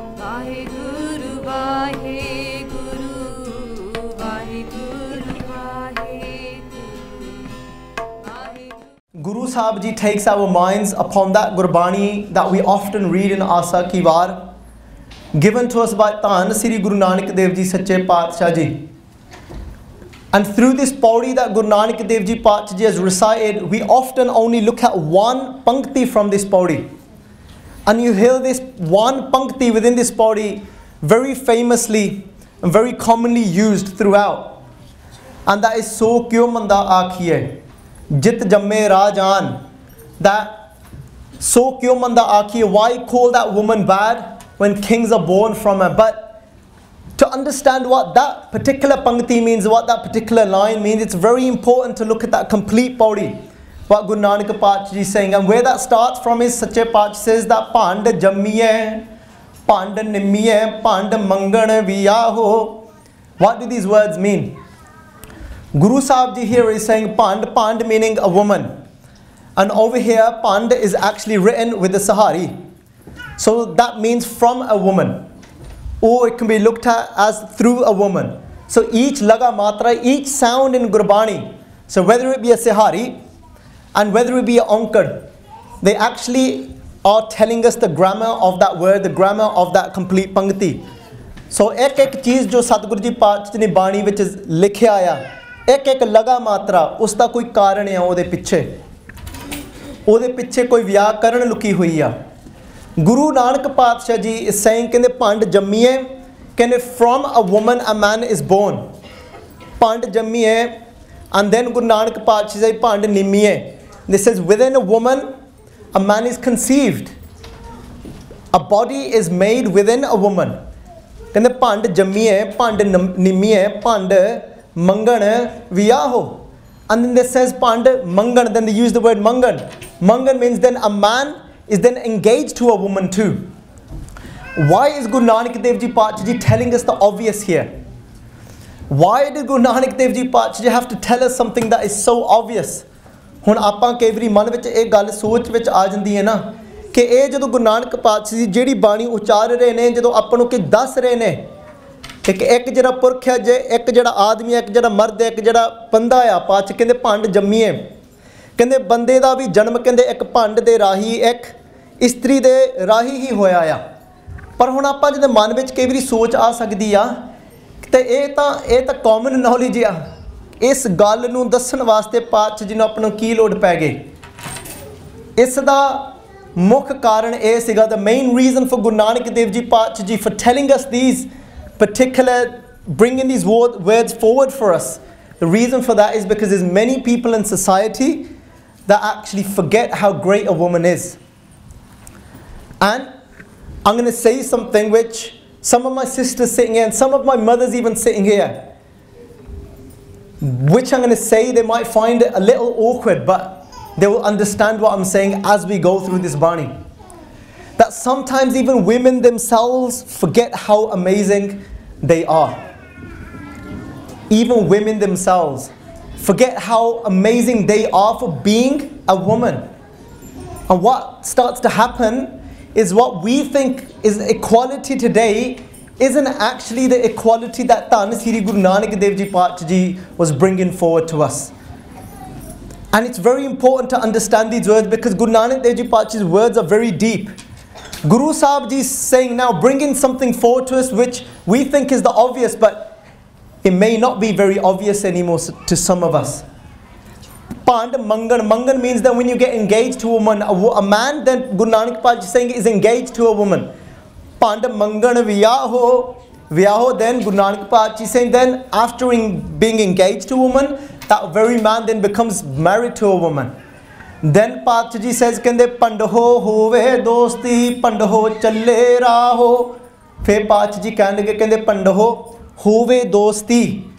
Vaheguru, Vaheguru, Vaheguru, Vaheguru. Guru Sahib ji takes our minds upon that Gurbani that we often read in Asa Ki War, given to us by Dhan Sri Guru Nanak Dev Ji Sache Paatshah Ji. And through this pauri that Guru Nanak Dev Ji Paatshah Ji has recited, we often only look at one pankti from this pauri. And you hear this one pankti within this pauri very famously and very commonly used throughout. And that is So Kyo Manda Aakhiye, Jit Jamme Rajan. That So Kyo Manda Aakhiye, why call that woman bad when kings are born from her? But to understand what that particular pankti means, what that particular line means, it's very important to look at that complete pauri, what Guru Nanak Paatshah Ji is saying. And where that starts from is Sache Paatshah says that Pand Jammiye, Pand Nimmiye, Pand Mangan Viyaho. What do these words mean? Guru Sahib Ji here is saying Pand, Pand meaning a woman. And over here Pand is actually written with the Sahari. So that means from a woman. Or it can be looked at as through a woman. So each laga matra, each sound in Gurbani, so whether it be a Sihari and whether it be a Onkar, they actually are telling us the grammar of that word, the grammar of that complete pankti. So ek cheez jo Satguru Ji Paatshah ne Bani vich likhya aaya, ek laga matra, usta koi karan hai ode piche koi vyakaran luki hui hai. Guru Nanak Paatshah Ji is saying, kende Pand Jammiye, kende from a woman a man is born. Pand Jammiye, and then Guru Nanak Paatshah says Pand Nimmiye. This says within a woman a man is conceived. A body is made within a woman. Kende Pand Jammiye, Pand Nimmiye, Pand Mangan Viyaho. And then this says Pand Mangan, then they use the word Mangan. Mangan means then a man is then engaged to a woman too. Why is Guru Nanak Dev Ji Paatshah Ji telling us the obvious here? Why did Guru Nanak Dev Ji Paatshah Ji have to tell us something that is so obvious? ਹੁਣ ਆਪਾਂ ਕਈ ਵਾਰੀ ਮਨ ਵਿੱਚ ਇਹ ਗੱਲ ਸੋਚ ਵਿੱਚ ਆ ਜਾਂਦੀ ਹੈ ਨਾ ਕਿ ਇਹ ਜਦੋਂ ਗੁਰੂ ਨਾਨਕ ਪਾਤਸ਼ਾਹ ਜੀ ਜਿਹੜੀ ਬਾਣੀ ਉਚਾਰ ਰਹੇ ਨੇ, ਜਦੋਂ ਆਪਾਂ ਨੂੰ ਕਿ ਦੱਸ ਰਹੇ ਨੇ ਕਿ ਇੱਕ ਜਿਹੜਾ ਪੁਰਖ ਹੈ, ਜੇ ਇੱਕ ਜਿਹੜਾ ਆਦਮੀ ਹੈ, ਇੱਕ ਜਿਹੜਾ ਮਰਦ ਹੈ, ਇੱਕ ਜਿਹੜਾ ਬੰਦਾ ਆ, ਪਾਤਸ਼ਾਹ ਕਹਿੰਦੇ ਭੰਡ ਜੰਮੀਏ, ਕਹਿੰਦੇ ਬੰਦੇ ਦਾ ਵੀ ਜਨਮ ਕਹਿੰਦੇ ਇੱਕ ਭੰਡ ਦੇ ਰਾਹੀ, ਇੱਕ ਇਸਤਰੀ ਦੇ ਰਾਹੀ ਹੀ ਹੋਇਆ ਆ। ਪਰ ਹੁਣ ਆਪਾਂ ਜਿਹਦੇ ਮਨ ਵਿੱਚ ਕਈ ਵਾਰੀ ਸੋਚ ਆ ਸਕਦੀ ਆ ਤੇ ਇਹ ਤਾਂ ਕਾਮਨ ਨੌਲੇਜ ਆ। ਇਸ ਗੱਲ ਨੂੰ ਦੱਸਣ ਵਾਸਤੇ ਪਾਤਸ਼ਾਹ ਜੀ ਨੂੰ ਆਪਾਂ ਨੂੰ ਕੀ ਲੋੜ ਪੈ ਗਈ? ਇਸ ਦਾ ਮੁੱਖ ਕਾਰਨ ਇਹ ਸੀਗਾ, the main reason for Guru Nanak Dev Ji Paatshah Ji for telling us these particular, bringing these words forward for us, the reason for that is because there's many people in society that actually forget how great a woman is. And I'm going to say something which some of my sisters sitting here and some of my mothers even sitting here, which I'm going to say they might find it a little awkward, but they will understand what I'm saying as we go through this Bani. That sometimes even women themselves forget how amazing they are. Even women themselves forget how amazing they are for being a woman. And what starts to happen is what we think is equality today isn't actually the equality that Dhan Sri Guru Nanak Dev Ji Paatshah Ji was bringing forward to us. And it's very important to understand these words because Guru Nanak Dev Ji Paatshah Ji's words are very deep. Guru Sahib Ji is saying now, bringing something forward to us which we think is the obvious, but it may not be very obvious anymore to some of us. Pand Mangan. Mangan means that when you get engaged to a woman, a man, then Guru Nanak Paatshah is saying is engaged to a woman. Pand Mangan Viyaho. Viyaho, then Guru Nanak Paatshah is saying then after being engaged to a woman, that very man then becomes married to a woman. Then Paatshah Ji says, Kende Pandho hove dosti, Pandho challe raho. Phir Paatshah Ji kende Pandho hove dosti.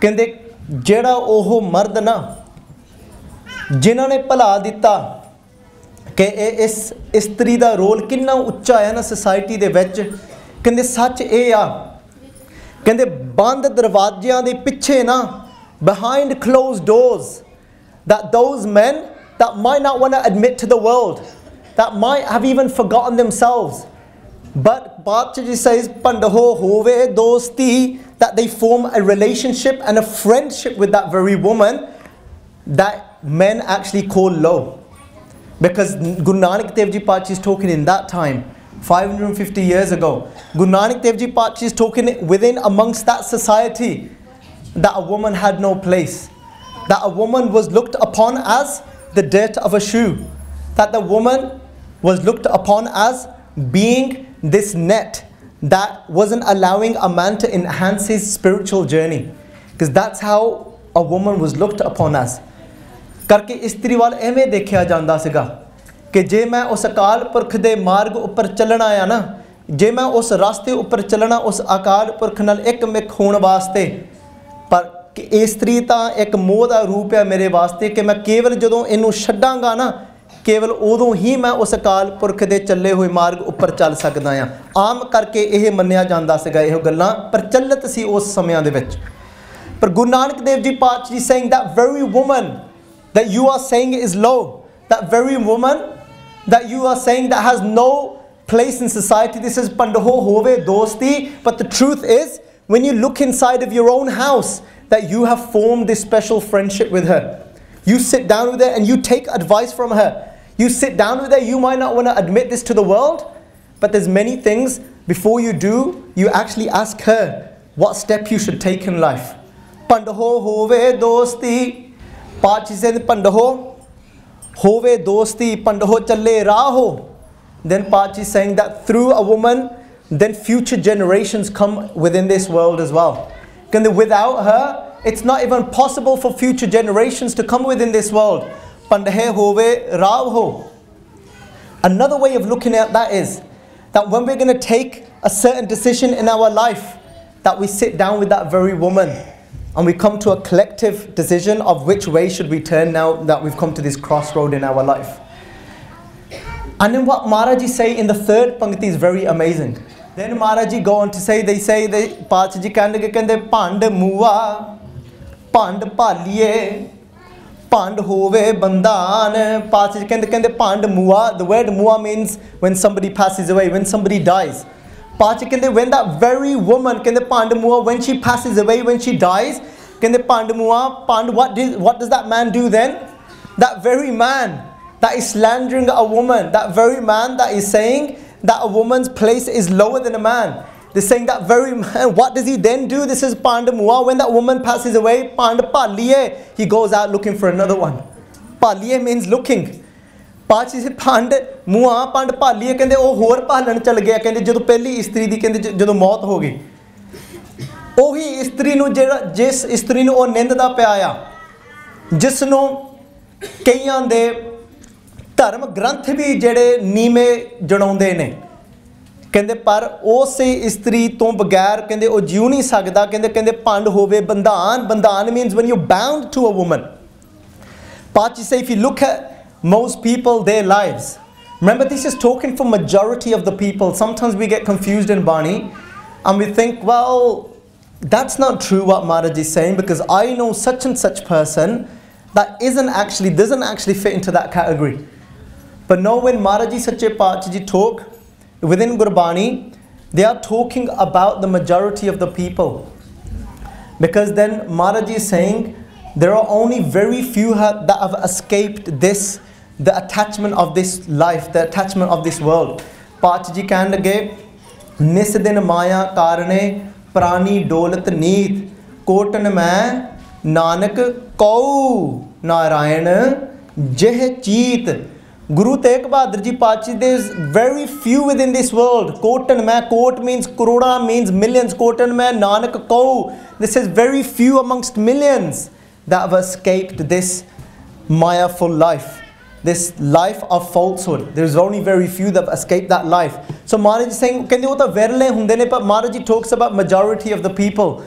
Kende jeda oho mard na, जिन्हों ने भला दिता कि इस इस्त्री का role कितना उच्चा है ना सोसाइटी दे विच, कहंदे सच ये आ, कहंदे बंद दरवाजियां दे पिछे ना, behind closed doors, that those men that might not want to admit to the world, that might have even forgotten themselves, But Baljit says, Pandaho hove dosti, that they form a relationship and a friendship with that very woman that men actually call low. Because Guru Nanak Dev Ji Pachi is talking in that time, 550 years ago. Guru Nanak Dev Ji Pachi is talking within amongst that society that a woman had no place. That a woman was looked upon as the dirt of a shoe. That the woman was looked upon as being this net that wasn't allowing a man to enhance his spiritual journey. Because that's how a woman was looked upon as. करके इस्त्री वाल एवें देखा जाता सीगा कि जे मैं उस अकाल पुरख दे मार्ग उपर चलना आ ना, जे मैं उस रास्ते उपर चलना उस अकाल पुरख नाल एक मिक होने वास्ते, पर कि इस्त्री तां एक मोह दा रूप है मेरे वास्ते कि मैं केवल जदों इनू छड्डांगा ना, केवल उदों ही मैं उस अकाल पुरख दे चले हुए मार्ग उपर चल सकदा आ। आम करके यह मन्निया जाता सीगा, यह गल्लां प्रचलित सी उस समयां दे विच। पर गुरु नानक देव जी पातशाह saying that very woman that you are saying is low, that very woman that you are saying that has no place in society, this is Pandaho hove dosti. But the truth is, when you look inside of your own house, that you have formed this special friendship with her. You sit down with her and you take advice from her. You sit down with her, you might not want to admit this to the world, but there's many things before you do, you actually ask her what step you should take in life. Pandaho hove dosti. Pachi said Pandaho hove dosti, Pandaho challe raho. Then Pachi is saying that through a woman, then future generations come within this world as well. And without her, it's not even possible for future generations to come within this world. Pandahe hove raho. Another way of looking at that is that when we're going to take a certain decision in our life, that we sit down with that very woman and we come to a collective decision of which way should we turn now that we've come to this crossroad in our life. And then what Maharaji say in the third Pankti is very amazing. Then Maharaji go on to say, Pachaji kande pand muwa, pand paliye, pand hove bandan. Pachaji kande pand muwa. The word muwa means when somebody passes away, when somebody dies. Pachaji kande when that very woman kande pand muwa, when she passes away, when she dies, kande pand muwa, pand what does that man do then? That very man that is slandering a woman, that very man that is saying that a woman's place is lower than a man. They're saying that very man, what does he then do? This is Pand Muwa. When that woman passes away, Pand Paliye, he goes out looking for another one. Paliye means looking. Pachi se Pand Muwa, Pand Paliye, kende oh hor palan chal gaya, kende jadoo pehli istri di kende jadoo maut ho gayi. Ohi istri nu jehda jis istri nu oh nind da piya, jisnu kaiyan de धर्म ग्रंथ भी जेड़े नीमे जड़ाउंदे ने कहंदे पर उसे इस्त्री तो बगैर कहंदे ओ जीव नहीं सकदा कहंदे कहंदे पंड होवे बंधान बंधान means when you're bound to a woman. Pachi say if you look at most people their lives, remember this is talking for majority of the people. Sometimes we get confused in Bani and we think, well, that's not true what Maharaj is saying because I know such and such person that doesn't actually fit into that category. But no, when Maharaji Sache Pachaji talk within Gurbani, they are talking about the majority of the people. Because then Maharaji is saying there are only very few that have escaped this, the attachment of this life, the attachment of this world. Pachaji कहने लगे निस दिन माया कारणे प्राणी डोलत नीत cotton में नानक कौ नारायण जह चीत. Guru Tegh Bahadur Ji Pachi, there's very few within this world. Kotan mein, kot means crore, means millions. Kotan mein, Nanak kau. This is very few amongst millions that have escaped this mayaful life, this life of falsehood. There's only very few that have escaped that life. So Maharaj is saying, but Maharaj talks about majority of the people.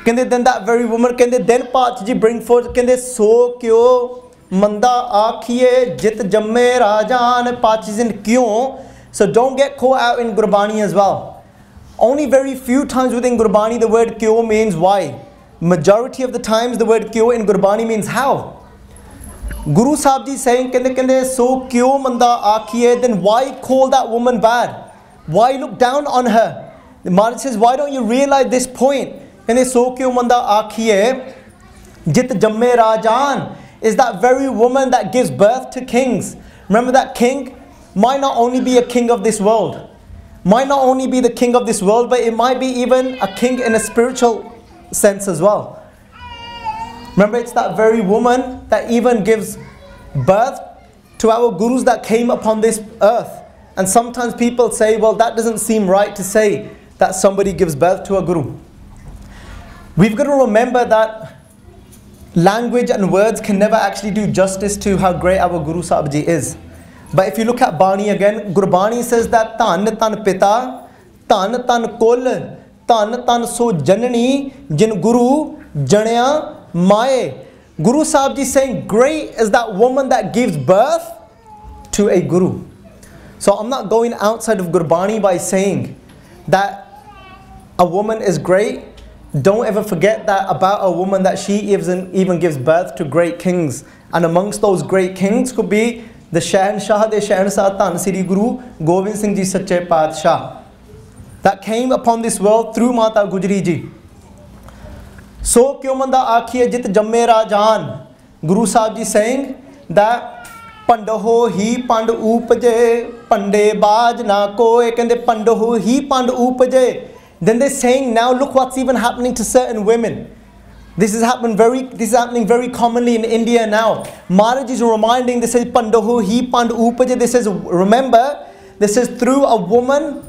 Then that very woman, then Pachi bring forth, so kyo Manda akhiye jit jamme rajan Pachizin kyon. So don't get caught out in Gurbani as well. Only very few times within Gurbani the word kyo means why. Majority of the times the word kyo in Gurbani means how. Guru Sahibs saying kende so kyo manda akhiye, then why call that woman bad? Why look down on her? The Maharaj says, why don't you realize this point? And they so kyo manda akhiye jit jamme rajan is that very woman that gives birth to kings. Remember that king might not only be a king of this world, might not only be the king of this world, but it might be even a king in a spiritual sense as well. Remember, it's that very woman that even gives birth to our gurus that came upon this earth. And sometimes people say, well, that doesn't seem right to say that somebody gives birth to a guru. We've got to remember that language and words can never actually do justice to how great our Guru Sahibs is. But if you look at Bani again, Gurbani says that Tan Tan Pita, Tan Tan Kul, Tan Tan So Janani, Jin Guru, Janaya Mae. Guru Sahib ji saying, great is that woman that gives birth to a Guru. So I'm not going outside of Gurbani by saying that a woman is great. Don't ever forget that about a woman, that she even gives birth to great kings. And amongst those great kings could be the Shahanshah de Shahanshah Dhan Sri Guru Gobind Singh Ji Sache Padshah, that came upon this world through Mata Gujri Ji. So kyo manda akhiye jit jamme rajan. Guru Sahib Ji saying that Pandaho hi pand upje, Pande baj na koe, kende Pandaho hi pand upje. Then they're saying, now look what's even happening to certain women. This is happening very commonly in India now. Maharaj is reminding, this says Pandaho hi pand upaje. This says, remember, this is through a woman,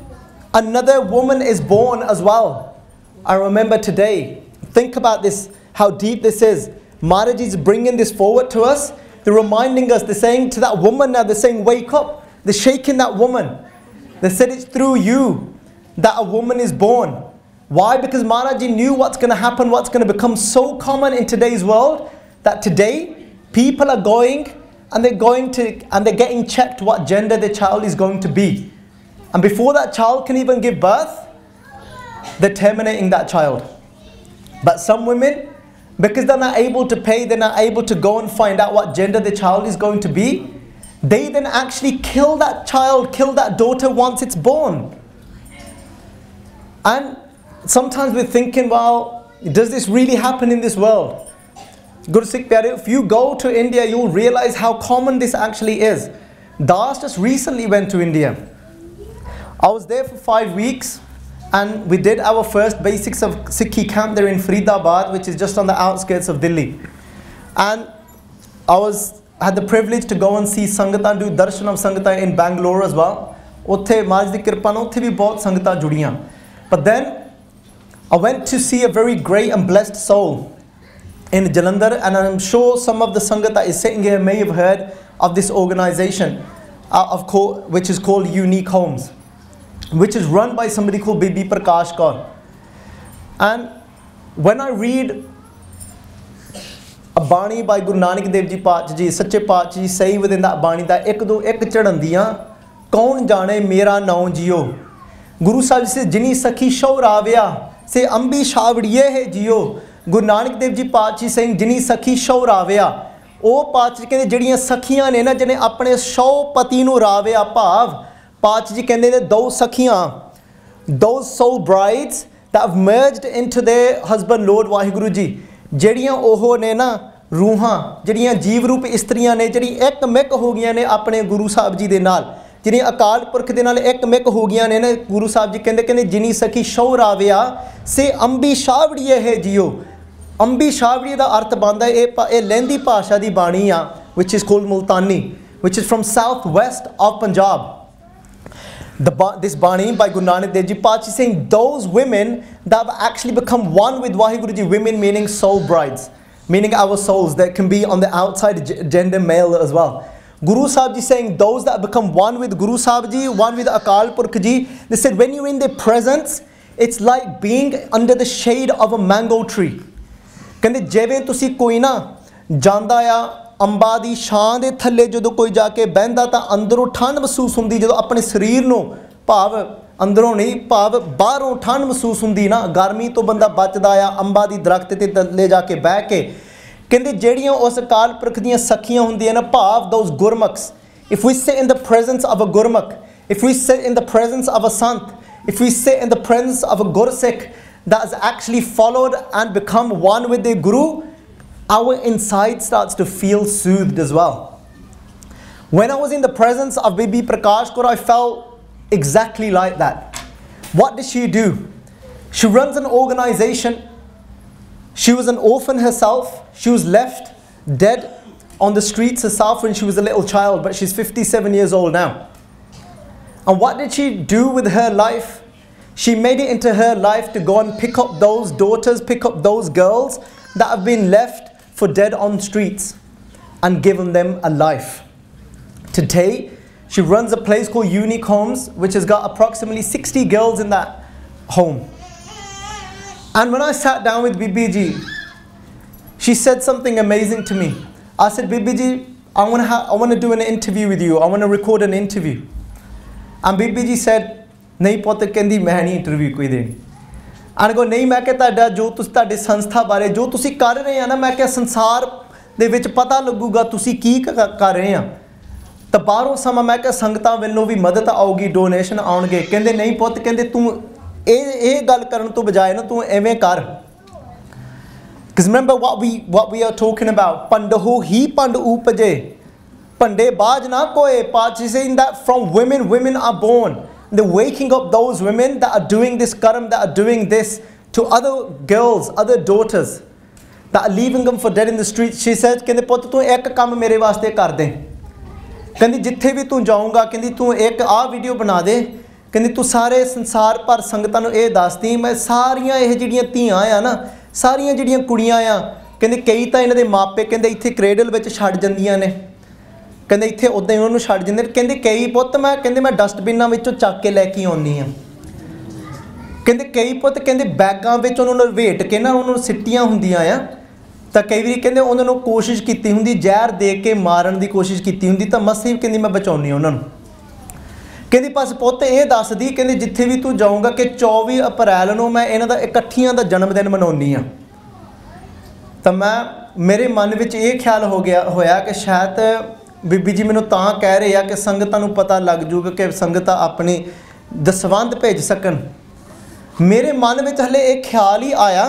another woman is born as well. I remember today, think about this, how deep this is. Maharaj is bringing this forward to us. They're reminding us, they're saying to that woman now, they're saying, wake up. They're shaking that woman. They said it's through you that a woman is born. Why? Because Maharaj knew what's going to happen, what's going to become so common in today's world, that today people are going and they're getting checked what gender their child is going to be. And before that child can even give birth, they're terminating that child. But some women, because they're not able to pay, they're not able to go and find out what gender their child is going to be, they then actually kill that child, kill that daughter once it's born. And sometimes we're thinking, well, does this really happen in this world? Guru Sikh Pyare, if you go to India, you'll realize how common this actually is. Das just recently went to India. I was there for 5 weeks and we did our first basics of Sikhi camp there in Faridabad, which is just on the outskirts of Delhi. And I had the privilege to go and see Sangatan, do darshan of Sangatan in Bangalore as well. Utthe Maharaj di kirpa ਨਾਲ ਉੱਥੇ ਵੀ ਬਹੁਤ ਸੰਗਤਾਂ ਜੁੜੀਆਂ. But then I went to see a very great and blessed soul in Jalandhar, and I'm sure some of the Sangat that is sitting here may have heard of this organization which is called Unique Homes, which is run by somebody called Bibi Prakash Kaur. And when I read a Bani by Guru Nanak Dev Ji Paatshah Ji, Sache Paatshah Ji say within that Bani that ek do ek chadandiyan kaun jane mera naam jiyo. Guru Sahib says jini sakhi shaur avya se ambi shavdiye hai jiyo. Guru Nanak Dev Ji Paatshah saying jini sakhi shaur avya. ਉਹ ਪਾਤਸ਼ਾਹ ਕਹਿੰਦੇ ਜਿਹੜੀਆਂ ਸਖੀਆਂ ਨੇ ਨਾ ਜਿਹਨੇ ਆਪਣੇ ਸ਼ੌ ਪਤੀ ਨੂੰ ਰਾਵਿਆ ਭਾਵ ਪਾਤਸ਼ਾਹ ਜੀ ਕਹਿੰਦੇ ਨੇ ਦੋ ਸਖੀਆਂ those soul brides that have merged into their husband Lord Waheguru ji ਜਿਹੜੀਆਂ ਉਹ ਨੇ ਨਾ ਰੂਹਾਂ ਜਿਹੜੀਆਂ ਜੀਵ ਰੂਪ ਇਸਤਰੀਆਂ ਨੇ ਜਿਹੜੀ ਇੱਕ ਮਿਕ ਹੋ ਗਈਆਂ ਨੇ ਆਪਣੇ ਗੁਰੂ ਸਾਹਿਬ ਜੀ ਦੇ ਨਾਲ ਜਿਹੜੀਆਂ ਅਕਾਲ ਪੁਰਖ ਦੇ ਨਾਲ ਇੱਕ ਮਿਕ ਹੋ ਗਈਆਂ ਨੇ ਨਾ ਗੁਰੂ ਸਾਹਿਬ ਜੀ ਕਹਿੰਦੇ ਜਿਨੀ ਸਖੀ ਸ਼ੌ ਰਾਵਿਆ ਸੇ ਅੰਬੀ ਸ਼ਾਵੜੀਏ ਹੈ ਜੀਓ ਅੰਬੀ ਸ਼ਾਵੜੀ ਦਾ ਅਰਥ ਬਣਦਾ ਇਹ ਲਹਿੰਦੀ ਭਾਸ਼ਾ ਦੀ ਬਾਣੀ ਆ which is called Multani, which is from southwest of Punjab. This Bani by Guru Nanak Dev Ji Paatshah is saying those women that have actually become one with Vaheguru Ji, women meaning soul brides, meaning our souls that can be on the outside gender male as well. Guru Sahib Ji saying those that have become one with Guru Sahib Ji, one with Akal Purkh Ji, they said when you're in their presence, it's like being under the shade of a mango tree. ਕਹਿੰਦੇ ਜਿਵੇਂ ਤੁਸੀਂ ਕੋਈ ਨਾ ਜਾਂਦਾ ਆ ਅੰਬਾ ਦੀ ਛਾਂ ਦੇ ਥੱਲੇ ਜਦੋਂ ਕੋਈ ਜਾ ਕੇ ਬਹਿੰਦਾ ਤਾਂ ਅੰਦਰੋਂ ਠੰਡ ਮਹਿਸੂਸ ਹੁੰਦੀ ਜਦੋਂ ਆਪਣੇ ਸਰੀਰ ਨੂੰ ਭਾਵ ਅੰਦਰੋਂ ਨਹੀਂ ਭਾਵ ਬਾਹਰੋਂ ਠੰਡ ਮਹਿਸੂਸ ਹੁੰਦੀ ਨਾ ਗਰਮੀ ਤੋਂ ਬੰਦਾ ਬਚਦਾ ਆ ਅੰਬਾ ਦੀ ਦਰਖਤ ਤੇ ਥੱਲੇ ਜਾ ਕੇ ਬਹਿ ਕੇ ਕਹਿੰਦੇ ਜਿਹੜੀਆਂ ਉਸ ਅਕਾਲ ਪੁਰਖ ਦੀਆਂ ਸਖੀਆਂ ਹੁੰਦੀਆਂ ਨਾ ਭਾਵ those gurmukhs, if we sit in the presence of a gurmukh, if we sit in the presence of a Sant, if we sit in the presence of a Gursikh that has actually followed and become one with their Guru, our inside starts to feel soothed as well. When I was in the presence of Bibi Prakash Kaur, I felt exactly like that. What did she do? She runs an organization. She was an orphan herself. She was left dead on the streets herself when she was a little child, but she's 57 years old now. And what did she do with her life? She made it into her life to go and pick up those daughters, pick up those girls that have been left for dead on streets and given them a life. Today, she runs a place called Unique Homes, which has got approximately 60 girls in that home. And when I sat down with Bibi Ji, she said something amazing to me. I said, Bibi Ji, I want to do an interview with you. I want to record an interview. And Bibi Ji said, नहीं पुत्र कहंदी मैं नहीं interview कोई देनी। And I go, नहीं मैं क्या ताड़ा जो तुस ताड़े संस्था बारे जो तुसी कर रहे हैं ना मैं क्या संसार दे विच पता लगूगा तुसी की कर रहे हैं। तो बारों समा मैं क्या संगतां वालों भी मदद आऊगी, डोनेशन आउणगे। कहंदे नहीं पुत्र कहंदे तू ये गल करन तो बजाय ना तू एवें कर। Because remember what we are talking about. Pandaho hi pand upje. Pande baaj na koe. Paach is saying that from women are born. They're waking up those women that are doing this karam, that are doing this to other girls, other daughters that are leaving them for dead in the streets. She said, कहंदे पुत्त तू एक काम मेरे वास्ते कर दे। कहंदी जिथे भी तू जाऊंगा कहंदी तू एक आ वीडियो बना दे। कहंदी तू सारे संसार भर संगतां नूं ये दस दी मैं सारियां ये जिहड़ियां धीआं आ ना सारियां जिहड़ियां कुड़ियां आ कहंदे कई तां इन्हां दे मापे कहंदे इत्थे क्रेडल विच छड्ड जंदियां ने। कहंदे इत्थे उदां ही उन्हां नूं छड्ड जिंदे कहंदे कई पुत्त मैं कहंदे मैं डस्टबिनां विचों चक के लैके आउंदी आ। कहंदे कई पुत्त कहंदे बैगां विच उन्हां नूं लपेट के ना उन्हां नूं सिट्टियां हुंदियां आ तां कई वारी कहंदे उन्हां नूं कोशिश कीती हुंदी जहर दे के मारन दी कोशिश कीती हुंदी तां मसीह कहंदी मैं बचाउणी उन्हां नूं। कहंदी बस पुत्त ये दस दी कहंदी जिथे भी तू जाऊँगा कि 24 अप्रैल नूं मैं इन्हां दा इकट्ठियां दा जन्मदिन मनाउणी आ। तां मैं मेरे मन विच ये ख्याल होया कि शायद बीबी जी मैनूं तां कह रहे हैं कि संगतां नूं पता लग जूगा कि संगतां अपनी दसवंध भेज सकन। मेरे मन विच हले एक ख्याल ही आया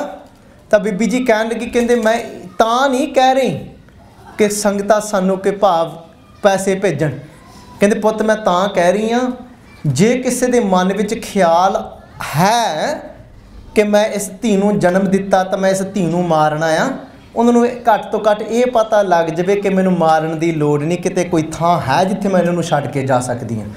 तां बीबी जी कहन लगी कहंदे मैं तां नहीं कह रही कि संगतां सानूं के भाव पैसे भेजण। कहंदे पुत्त मैं तां कह रही हाँ जे किसी दे मन विच ख्याल है कि मैं इस धी नूं जन्म दिता तो मैं इस धी नूं मारना आ उन्होंने घट तो घट ये पता लग जाए कि मैनूं मारन की लोड़ नहीं किते कोई थां है जिथे मैं इन्हों छड्ड के जा सकती हाँ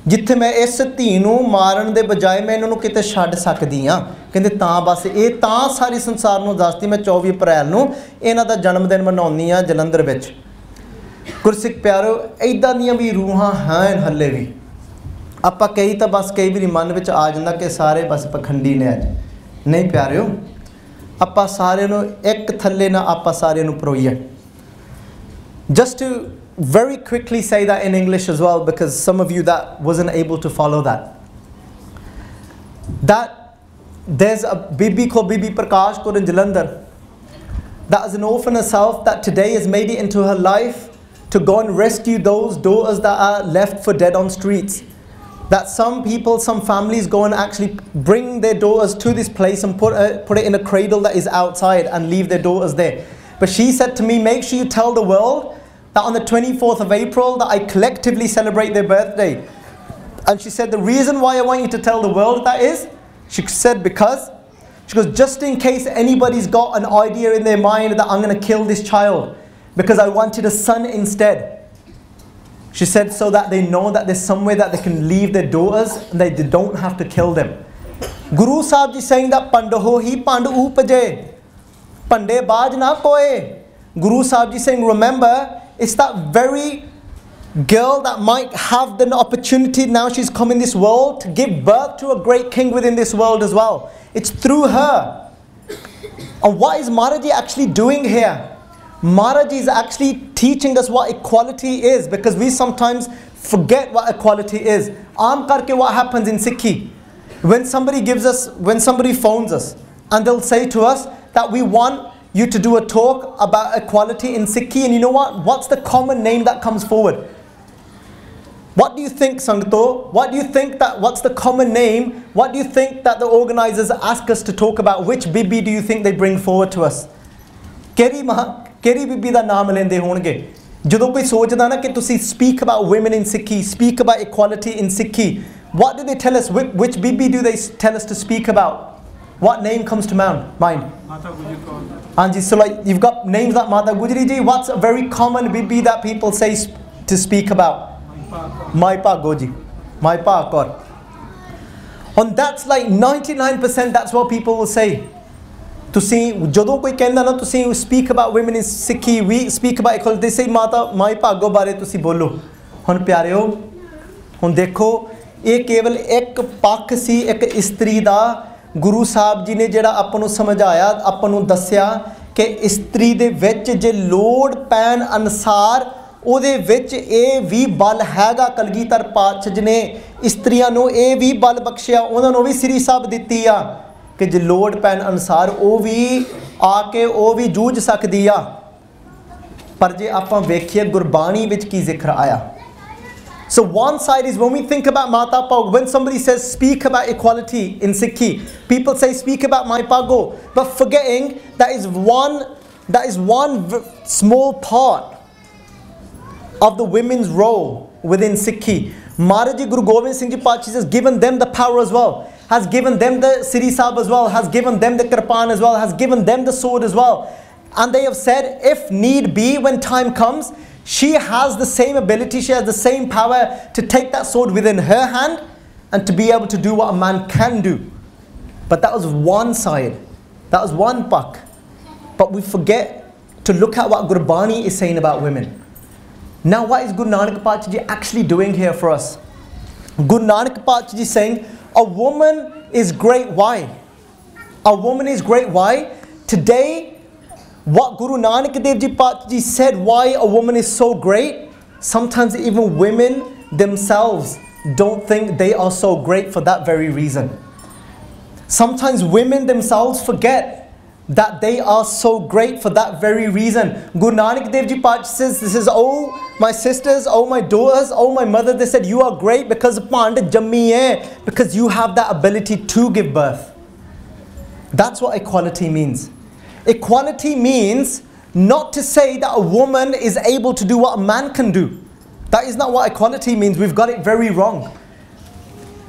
जिथे मैं इस धी नूं मारन दे बजाय मैं इन्हों किते छड्ड सकती हाँ। कहंदे तां बस ये तां सारी संसार नूं दसदी मैं 24 अप्रैल नूं इन्हां दा जन्मदिन मनाउणी आ जलंधर विच। गुरसिख प्यारो इदां दियां भी रूहां हैं हले भी आपां कई तो बस कई बारी मन विच आ जांदा कि सारे बस पखंडी ने अज नहीं प्यारिओ आपां सारे नूं एक थल्ले ना आपां सारे नूं परोईए। Just to very quickly say that in English as well because some of you that wasn't able to follow that there's a Bibi called Bibi Prakash Kaur in Jalandhar that is an orphan herself that today has made it into her life to go and rescue those daughters that are left for dead on streets. That some people, some families go and actually bring their daughters to this place and put it in a cradle that is outside and leave their daughters there. But she said to me, make sure you tell the world that on the 24th of April that I collectively celebrate their birthday. And she said, the reason why I want you to tell the world that is, she said, because, she goes, just in case anybody's got an idea in their mind that I'm going to kill this child because I wanted a son instead. She said, so that they know that there's somewhere that they can leave their daughters and they don't have to kill them. Guru Sahibs is saying that Pandaho hi pand upje. Pande baaj na koe. Guru Sahibs is saying, remember, it's that very girl that might have the opportunity now she's come in this world to give birth to a great king within this world as well. It's through her. And what is Maharaji actually doing here? Maharaji is actually teaching us what equality is because we sometimes forget what equality is. Aam karke what happens in Sikhi? When somebody phones us and they'll say to us that we want you to do a talk about equality in Sikhi, and you know what? What's the common name that comes forward? What do you think, Sangto? What do you think that, what's the common name? What do you think that the organizers ask us to talk about? Which Bibi do you think they bring forward to us? Keri Bibi da naam lende honge. ਜਦੋਂ ਕੋਈ ਸੋਚਦਾ ਨਾ ਕਿ ਤੁਸੀਂ speak about women in Sikhi, speak about equality in Sikhi, what do they tell us? Which Bibi do they tell us to speak about? What name comes to mind? Mata Gujri. Anji, so like you've got names like Mata Gujri ji. What's a very common Bibi that people say to speak about? My Pa Goji. My Pa Kor. And that's like 99%, that's what people will say. ਤੁਸੀਂ ਜਦੋਂ ਕੋਈ ਕਹਿੰਦਾ ਨਾ ਤੁਸੀਂ speak about women in Sikhi, we speak about equality, they say ਮਾਤਾ ਮਾਈ ਭਾਗੋ ਬਾਰੇ ਤੁਸੀਂ ਬੋਲੋ। ਹੁਣ ਪਿਆਰਿਓ, ਹੁਣ ਦੇਖੋ ਇਹ ਕੇਵਲ ਇੱਕ ਪੱਖ ਸੀ ਇੱਕ ਇਸਤਰੀ ਦਾ। ਗੁਰੂ ਸਾਹਿਬ ਜੀ ਨੇ ਜਿਹੜਾ ਆਪਾਂ ਨੂੰ ਸਮਝਾਇਆ, ਆਪਾਂ ਨੂੰ ਦੱਸਿਆ ਕਿ ਇਸਤਰੀ ਦੇ ਵਿੱਚ ਜੇ ਲੋੜ ਪੈਣ ਅਨੁਸਾਰ ਉਹਦੇ ਵਿੱਚ ਇਹ ਵੀ ਬਲ ਹੈਗਾ। ਕਲਗੀਧਰ ਪਾਤਸ਼ਾਹ ਜੀ ਨੇ ਇਸਤਰੀਆਂ ਨੂੰ ਇਹ ਵੀ ਬਲ ਬਖਸ਼ਿਆ, ਉਹਨਾਂ ਨੂੰ ਵੀ ਸ੍ਰੀ ਸਾਹਿਬ ਦਿੱਤੀ ਆ ਕਿ ਜੇ ਲੋੜ ਪੈਣ ਅਨੁਸਾਰ ਉਹ ਵੀ ਆ ਕੇ ਉਹ ਵੀ ਜੂਝ ਸਕਦੀ ਆ। ਪਰ ਜੇ ਆਪਾਂ ਵੇਖੀਏ ਗੁਰਬਾਣੀ ਵਿੱਚ ਕੀ ਜ਼ਿਕਰ ਆਇਆ। So one side is when we think about Mata Pago, when somebody says speak about equality in Sikhi, people say speak about my Pago, but forgetting that is one small part of the women's role within Sikhi. Maharaji Guru Gobind Singh Ji Paatshah has given them the power as well, has given them the Siri Sahib as well, has given them the Kirpan as well, has given them the sword as well. And they have said if need be, when time comes, she has the same ability, she has the same power to take that sword within her hand and to be able to do what a man can do. But that was one side, that was one pak. But we forget to look at what Gurbani is saying about women. Now what is Guru Nanak Paatshah Ji actually doing here for us? Guru Nanak Paatshah Ji is saying a woman is great. Why? A woman is great. Why? Today, what Guru Nanak Dev Ji Paatshah Ji said why a woman is so great, sometimes even women themselves don't think they are so great for that very reason. Sometimes women themselves forget that they are so great for that very reason. Guru Nanak Dev Ji Paatshah says, this is, oh my sisters, oh my daughters, oh my mother, they said you are great because Pand Jammi hai, because you have that ability to give birth. That's what equality means. Equality means not to say that a woman is able to do what a man can do. That is not what equality means. We've got it very wrong.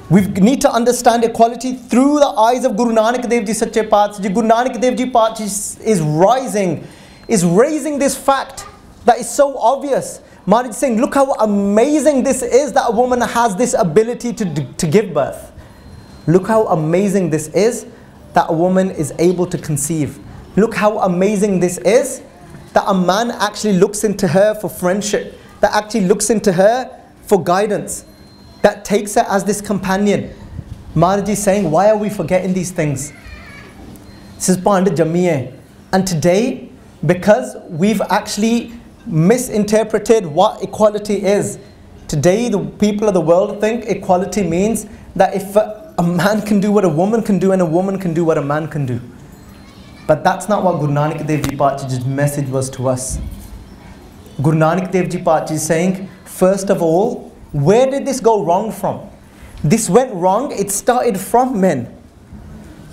We need to understand equality through the eyes of Guru Nanak Dev Ji Sache Paatshah Ji. Guru Nanak Dev Ji Paatshah is raising this fact that is so obvious. Maharaj is saying, look how amazing this is that a woman has this ability to give birth. Look how amazing this is that a woman is able to conceive. Look how amazing this is that a man actually looks into her for friendship, that actually looks into her for guidance, that takes her as this companion. Maharaj is saying, why are we forgetting these things? This is Panda Jammiye. And today, because we've actually misinterpreted what equality is, today the people of the world think equality means that if a man can do what a woman can do and a woman can do what a man can do. But that's not what Guru Nanak Dev Ji Paatshah's message was to us. Guru Nanak Dev Ji Paatshah is saying, first of all, where did this go wrong from? This went wrong, it started from men.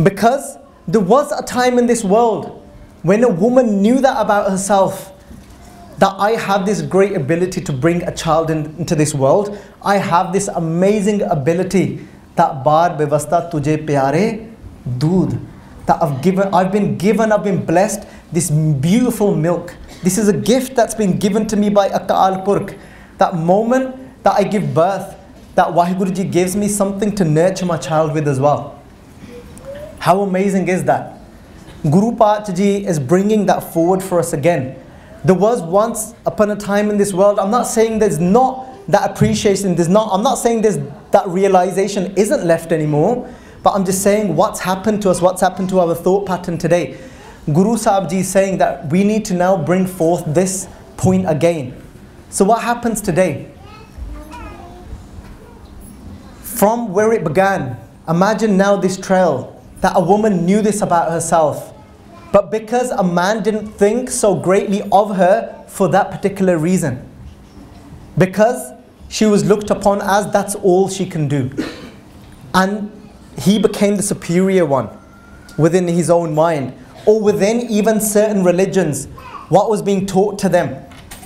Because there was a time in this world when a woman knew that about herself, that I have this great ability to bring a child into this world. I have this amazing ability that bar bevasta tujhe pyare doodh. That I've been blessed this beautiful milk. This is a gift that's been given to me by Akal Purkh. That moment that I give birth, that Waheguru Ji gives me something to nurture my child with as well. How amazing is that? Guru Paatshah Ji is bringing that forward for us again. There was once upon a time in this world, I'm not saying there's not that appreciation, I'm not saying that realization isn't left anymore, but I'm just saying what's happened to us, what's happened to our thought pattern today. Guru Sahibs Ji is saying that we need to now bring forth this point again. So what happens today? From where it began, imagine now this trail, that a woman knew this about herself. But because a man didn't think so greatly of her for that particular reason. Because she was looked upon as that's all she can do. And he became the superior one within his own mind, or within even certain religions, what was being taught to them.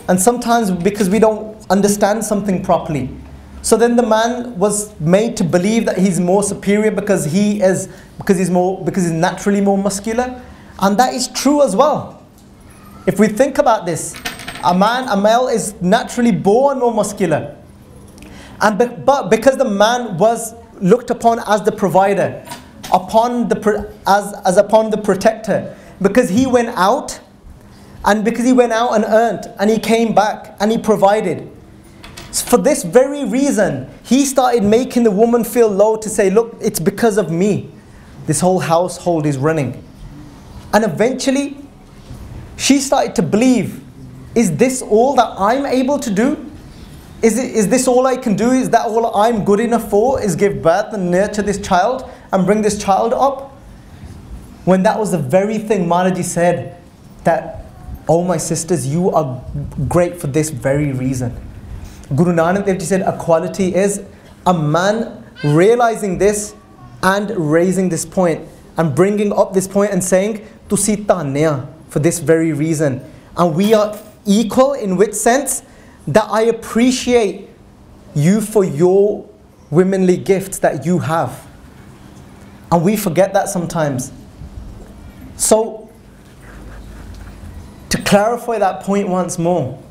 And sometimes because we don't understand something properly, so then the man was made to believe that he's more superior because he's naturally more muscular. And that is true as well. If we think about this, a male is naturally born more muscular. But because the man was looked upon as the provider, upon the protector, because he went out and earned, and he came back and he provided. For this very reason, he started making the woman feel low to say, look, it's because of me this whole household is running. And eventually, she started to believe, is this all that I'm able to do? Is this all I can do? Is that all I'm good enough for? Is give birth and nurture this child and bring this child up? When that was the very thing Maharaji said, that, oh my sisters, you are great for this very reason. Guru Nanak Dev Ji said equality is a man realizing this and raising this point and bringing up this point and saying, Tusi tanneya for this very reason. And we are equal in which sense? That I appreciate you for your womanly gifts that you have. And we forget that sometimes. So, to clarify that point once more,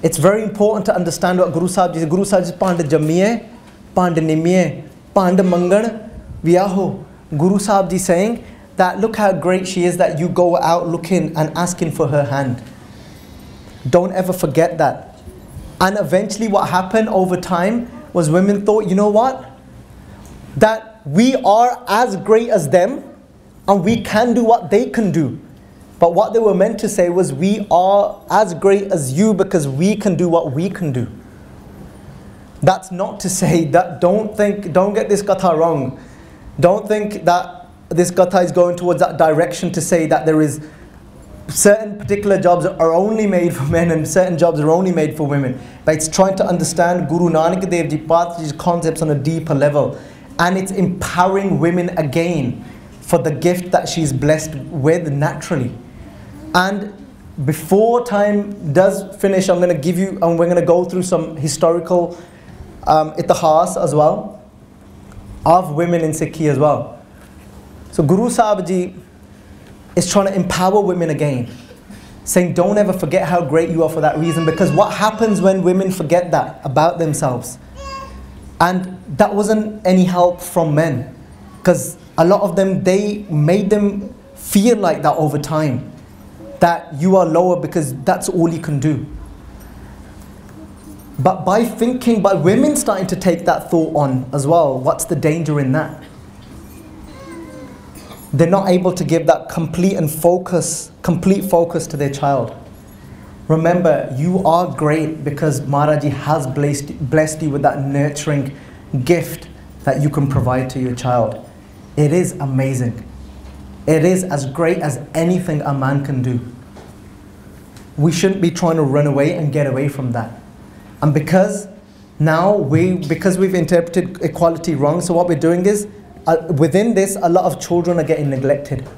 it's very important to understand what Guru Sahibs said. Guru Sahibs said, Pand Jamiye, Pand Nimiye, Pand Mangan, Viyaho. Guru Sahibs is saying that look how great she is that you go out looking and asking for her hand. Don't ever forget that. And eventually what happened over time was women thought, you know what? That we are as great as them and we can do what they can do. But what they were meant to say was, we are as great as you because we can do what we can do. That's not to say that, don't get this katha wrong. Don't think that this katha is going towards that direction to say that there is certain particular jobs are only made for men and certain jobs are only made for women. But it's trying to understand Guru Nanak Dev Ji Path's concepts on a deeper level. And it's empowering women again for the gift that she's blessed with naturally. And before time does finish, I'm going to give you, and we're going to go through some historical itihas as well of women in Sikhi as well. So Guru Sahib Ji is trying to empower women again, saying don't ever forget how great you are for that reason, because what happens when women forget that about themselves? And that wasn't any help from men, because a lot of them, they made them feel like that over time, that you are lower because that's all you can do. But by women starting to take that thought on as well, what's the danger in that? They're not able to give that complete focus to their child. Remember, you are great because Maharaji has blessed you with that nurturing gift that you can provide to your child. It is amazing. It is as great as anything a man can do. We shouldn't be trying to run away and get away from that. And because we've interpreted equality wrong, so what we're doing is, within this, a lot of children are getting neglected.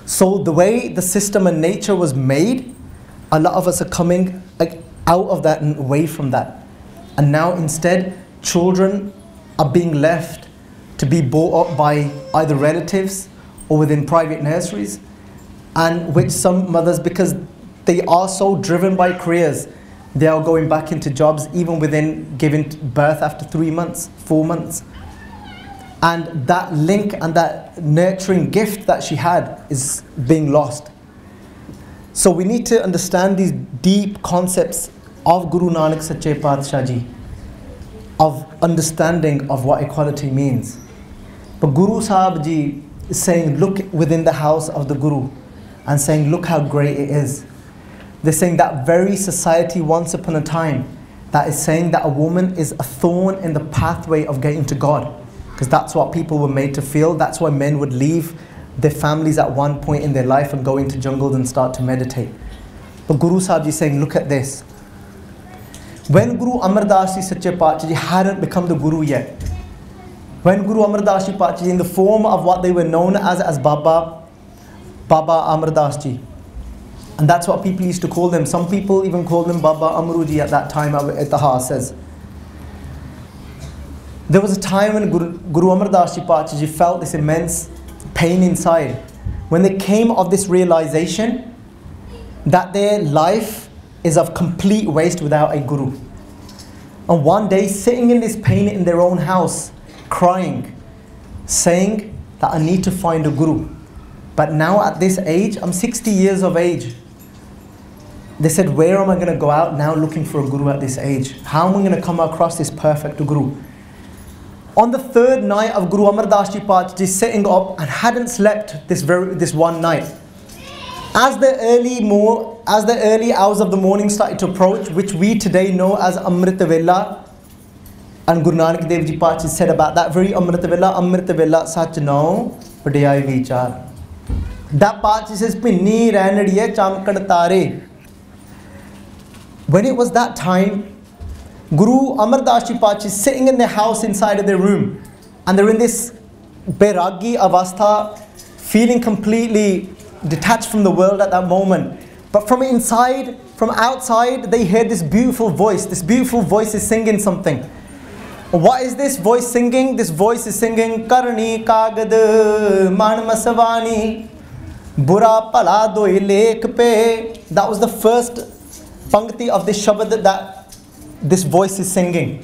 So the way the system and nature was made, a lot of us are coming out of that and away from that. And now instead, children are being left to be brought up by either relatives or within private nurseries, and which some mothers, because they are so driven by careers, they are going back into jobs even within giving birth after 3 months, 4 months. And that link and that nurturing gift that she had is being lost. So we need to understand these deep concepts of Guru Nanak Sache Paatshah Ji, of understanding of what equality means. But Guru Sahib Ji is saying, look within the house of the Guru and saying, look how great it is. They're saying that very society once upon a time that is saying that a woman is a thorn in the pathway of getting to God. Because that's what people were made to feel. That's why men would leave their families at one point in their life and go into jungles and start to meditate. But Guru Sahib Ji is saying, look at this. When Guru Amardas Ji Sache Paatshah Ji hadn't become the Guru yet, when Guru Amardas Ji Paatshah Ji, in the form of what they were known as Baba Amardas Ji, and that's what people used to call them. Some people even called them Baba Amru Ji at that time, Itihas says. There was a time when Guru Amardas Ji Paatshah Ji felt this immense pain inside, when they came of this realization that their life is of complete waste without a Guru. And one day, sitting in this pain in their own house, crying, saying that I need to find a Guru. But now at this age, I'm 60 years of age. They said, where am I going to go out now looking for a Guru at this age? How am I going to come across this perfect Guru? On the third night of Guru Amardas Ji Paatshah Ji sitting up and hadn't slept this one night, as the early hours of the morning started to approach, which we today know as Amrita Vela, and Guru Nanak Dev Ji Paatshah said about that very Amrita Vela Sach no Vadiyai Vichar. That Paatshah says, Pinni Ranadiye Chamkad Tare. When it was that time, Guru Amardas Ji Paatshah is sitting in their house inside of their room, and they're in this Bairagi Avastha, feeling completely detached from the world at that moment. But from inside, from outside, they hear this beautiful voice. This beautiful voice is singing something. What is this voice singing? This voice is singing Karni Kagad Man Masavani Bura Pala Doi Lek Pe. That was the first pankti of this shabad that this voice is singing.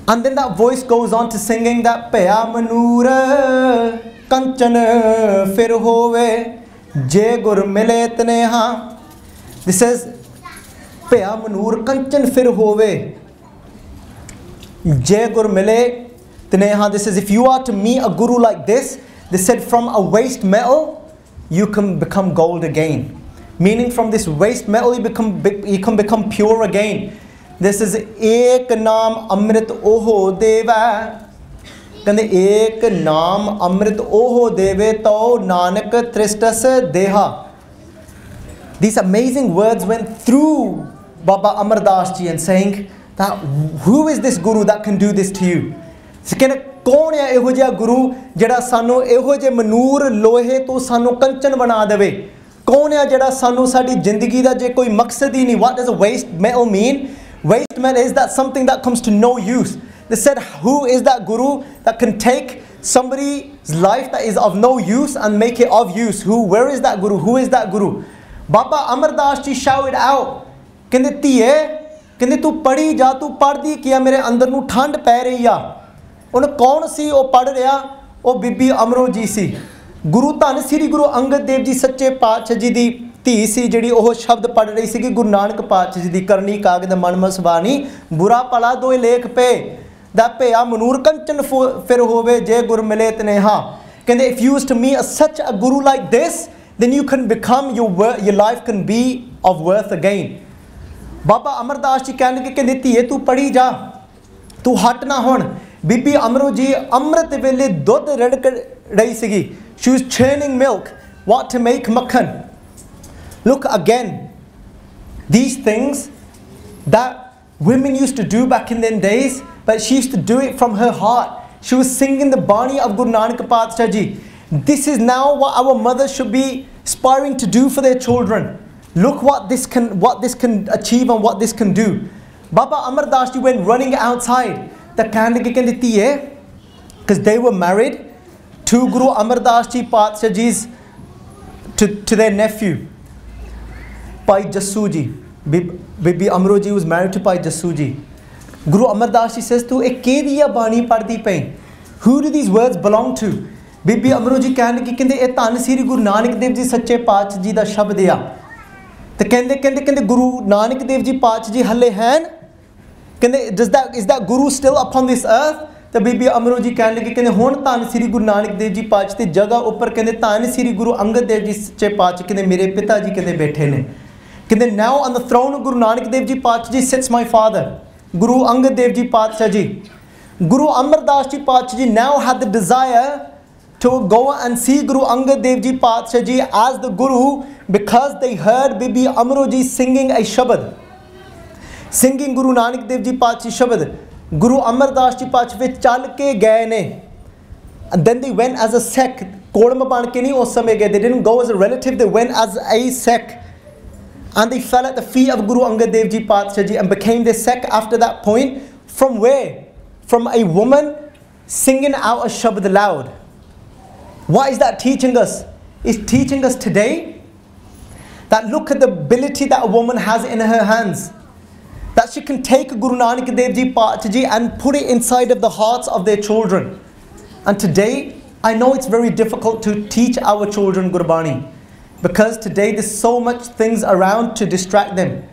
And then that voice goes on to singing that Paya Manura Kanchan Fir Hove Je Gur Mile Tneha. This says Paya Manur Kanchan Fir Hove Je Gur Mile Tneha. This says, if you are to meet a Guru like this, they said, from a waste metal you can become gold again. Meaning from this waste metal you can become pure again. This is Ek Naam Amrit Oho Deva. Kande Ek Naam Amrit Oho Deve Tau Nanak Tristas Deha. These amazing words went through Baba Amardas Ji and saying that who is this Guru that can do this to you? कौन है एहो जिहा गुरु जेड़ा सानू एहो जे मनूर लोहे तो सानू कंचन बना देवे कौन है जेड़ा सानू साडी जिंदगी दा जे कोई मकसद ही नहीं what does a waste metal mean waste metal is that something that comes to no use they said who is that guru that can take somebody's life that is of no use and make it of use where is that guru Baba Amardas Ji shouted out कहंदे धीए कहंदे तू पढ़ी जा तू पढ़दी किया मेरे अंदर नू ठंड पै रही आ उन कौन सी वो पढ़ रहा वो बीबी अमरो जी सी गुरु धन श्री गुरु अंगद देव जी सच्चे पातशाह जी दी धी सी जिहड़ी ओह शब्द पढ़ रही सी गुरु नानक पातशाह जी दी करनी कागद मन मसवानी बुरा भला दोए लेख पे दा भया मनूर कंचन फिर होवे जे गुर मिले तनेहा कहंदे if you used to meet such a guru like this then you can become your life can be of worth again बाबा अमरदास जी कहंदे धीए तू पढ़ी जा तू हट ना हुण बीबी अमरो जी अमृत वेले दुध रड़क रही सीगी she was churning milk what to make makhan look again these things that women used to do back in them days but she used to do it from her heart she was singing the Bani of Guru Nanak Paatshah Ji this is now what our mothers should be aspiring to do for their children look what this can achieve and what this can do Baba Amardas Ji went running outside the candidate because they were married to Guru Amardas Ji Paatshah Ji's to their nephew Pai Jassu Ji Bibi Amro Ji was married to Pai Jassu Ji Guru Amardas Ji says tu ek kediya bani paddi pai who do these words belong to Bibi Amro Ji कहंदे ए धन Shri Guru Nanak Dev Ji सच्चे पातशाह जी दा शब्द आ ते कहंदे Guru Nanak Dev Ji पातशाह जी हल्ले हैं is that Guru still upon this earth? The Bibi Amro Ji कहने लगे कहने हुण धन श्री गुरु नानक देव जी पातशाह दी जगह ऊपर कहने धन श्री गुरु अंगद देव जी सच्चे पातशाह कहने मेरे पिता जी कहने बैठे ने कहने now on the throne of Guru Nanak Dev Ji Paatshah Ji sits my father Guru Angad Dev Ji Paatshah Ji Guru Amardas Ji Paatshah Ji now had the desire to go and see Guru Angad Dev Ji Paatshah Ji as the Guru because they heard Bibi Amro Ji singing a shabad Singing Guru Nanak Dev Ji Paatshah Shabad, Guru Amardas Ji Paatshah ਵਿੱਚ ਚੱਲ ਕੇ ਗਏ ਨੇ, and then they went as a sect. ਕੋੜਮ ਬਣ ਕੇ ਨਹੀਂ ਉਸ ਸਮੇਂ ਗਏ, they didn't go as a relative, they went as a sect, and they fell at the feet of Guru Angad Dev Ji Paatshah Ji and became the sect after that point. From where? From a woman singing out a shabad loud. What is that teaching us? It's teaching us today that look at the ability that a woman has in her hands, that she can take Guru Nanak Dev Ji Paatshah Ji and put it inside of the hearts of their children. And today, I know it's very difficult to teach our children Gurbani, because today there's so much things around to distract them.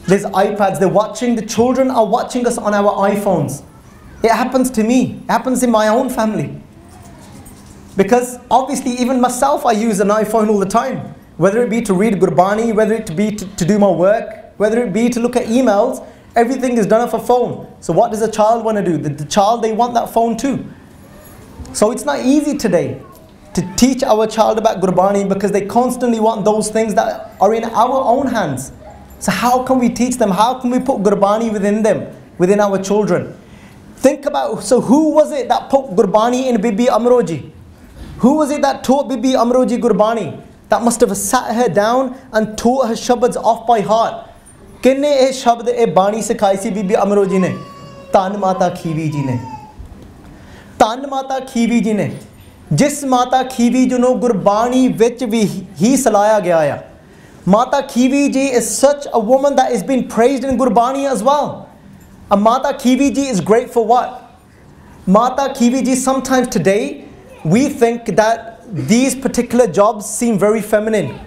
There's iPads, they're watching, the children are watching us on our iPhones. It happens to me, it happens in my own family. Because obviously even myself, I use an iPhone all the time. Whether it be to read Gurbani, whether it be to do my work, whether it be to look at emails, everything is done off a phone. So what does a child want to do? The child, they want that phone too. So it's not easy today to teach our child about Gurbani, because they constantly want those things that are in our own hands. So how can we teach them? How can we put Gurbani within them, within our children? Think about, so who was it that put Gurbani in Bibi Amroji? Who was it that taught Bibi Amroji Gurbani? That must have sat her down and taught her shabads off by heart. Kinne eh shabad eh bani sikhai si Bibi Amroji ne? Tan Mata Khivi ji ne. Tan Mata Khivi ji ne. Jis Mata Khivi ji nu Gurbani vich vi hi salaya gaya hai. Mata Khivi ji is such a woman that is being praised in Gurbani as well. And Mata Khivi ji is great for what? Mata Khivi ji, sometimes today we think that these particular jobs seem very feminine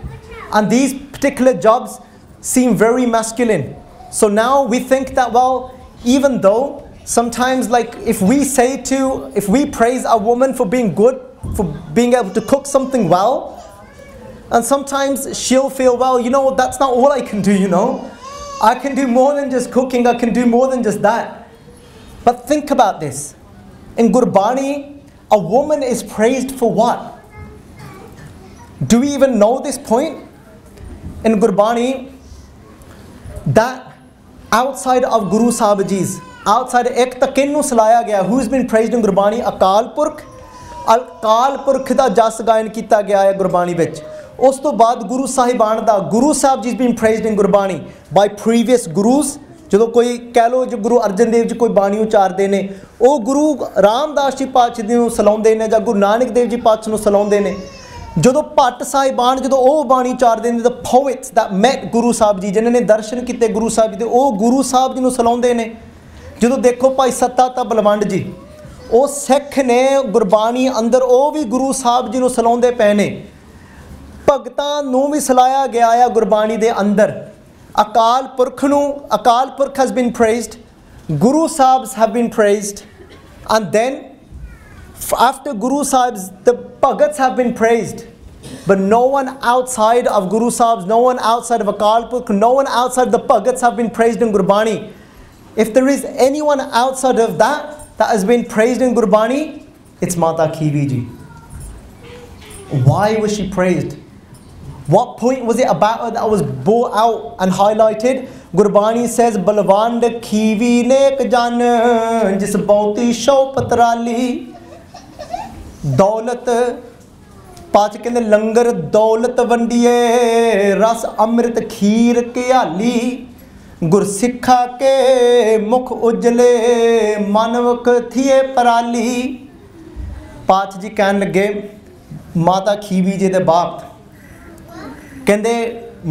and these particular jobs seem very masculine. So now we think that, well, even though sometimes, like, if we praise a woman for being good, for being able to cook something well, and sometimes she'll feel, well, you know, that's not all I can do, you know. I can do more than just cooking, I can do more than just that. But think about this. In Gurbani, a woman is praised for what? Do we even know this point? In Gurbani, that outside of Guru Sahibs, outside ek ta kinnu salaya gaya, who's been praised in Gurbani? Akal Purkh. Akal Purkh da jas gayan kita gaya hai Gurbani vich. Us to baad Guru Sahiban da, Guru Sahibs is being praised in Gurbani by previous Gurus. ਜਦੋਂ ਕੋਈ ਕਹਿ ਲਓ ਜੋ ਗੁਰੂ ਅਰਜਨ ਦੇਵ ਜੀ ਕੋਈ ਬਾਣੀ ਉਚਾਰਦੇ ਨੇ, ਉਹ ਗੁਰੂ ਰਾਮਦਾਸ ਜੀ ਪਾਤਸ਼ਾਹ ਜੀ ਨੂੰ ਸਲਾਉਂਦੇ ਨੇ ਜਾਂ ਗੁਰੂ ਨਾਨਕ ਦੇਵ ਜੀ ਪਾਤਸ਼ਾਹ ਨੂੰ ਸਲਾਉਂਦੇ ਨੇ। ਜਦੋਂ ਭੱਟ ਸਾਹਿਬਾਨ ਜਦੋਂ ਉਹ ਬਾਣੀ ਉਚਾਰਦੇ ਨੇ, the poets that met Guru Sahib ji, ਜਿਨ੍ਹਾਂ ਨੇ ਦਰਸ਼ਨ ਕੀਤੇ ਗੁਰੂ ਸਾਹਿਬ ਜੀ ਦੇ, ਉਹ ਗੁਰੂ ਸਾਹਿਬ ਜੀ ਨੂੰ ਸਲਾਉਂਦੇ ਨੇ। ਜਦੋਂ ਦੇਖੋ ਭਾਈ ਸੱਤਾ ਤਾਂ ਬਲਵੰਡ ਜੀ, ਉਹ ਸਿੱਖ ਨੇ ਗੁਰਬਾਣੀ ਅੰਦਰ, ਉਹ ਵੀ ਗੁਰੂ ਸਾਹਿਬ ਜੀ ਨੂੰ ਸਲਾਉਂਦੇ ਪਏ ਨੇ। ਭਗਤਾਂ ਨੂੰ ਵੀ ਸਲਾਇਆ ਗਿਆ ਆ ਗੁਰਬਾਣੀ ਦੇ ਅੰਦਰ। Akal Purkh nu, Akal Purkh has been praised, Guru Sahibs have been praised, and then after Guru Sahibs, the Bhagats have been praised. But no one outside of Guru Sahibs, no one outside of Akal Purkh, no one outside the Bhagats have been praised in Gurbani. If there is anyone outside of that has been praised in Gurbani, it's Mata Khivi ji. Why was she praised? What point was it about her that was brought out and highlighted? Gurbani says, Balwand Khivi nek jan, jis bauti shau patrali. Daulat, paach kende langar daulat vandiye, ras amrit kheer kyali. Gur sikha ke mukh ujle, manvak thiye parali. Paach ji ਕਹਿਣ ਲੱਗੇ, Mata Khivi ji de baap ਕਹਿੰਦੇ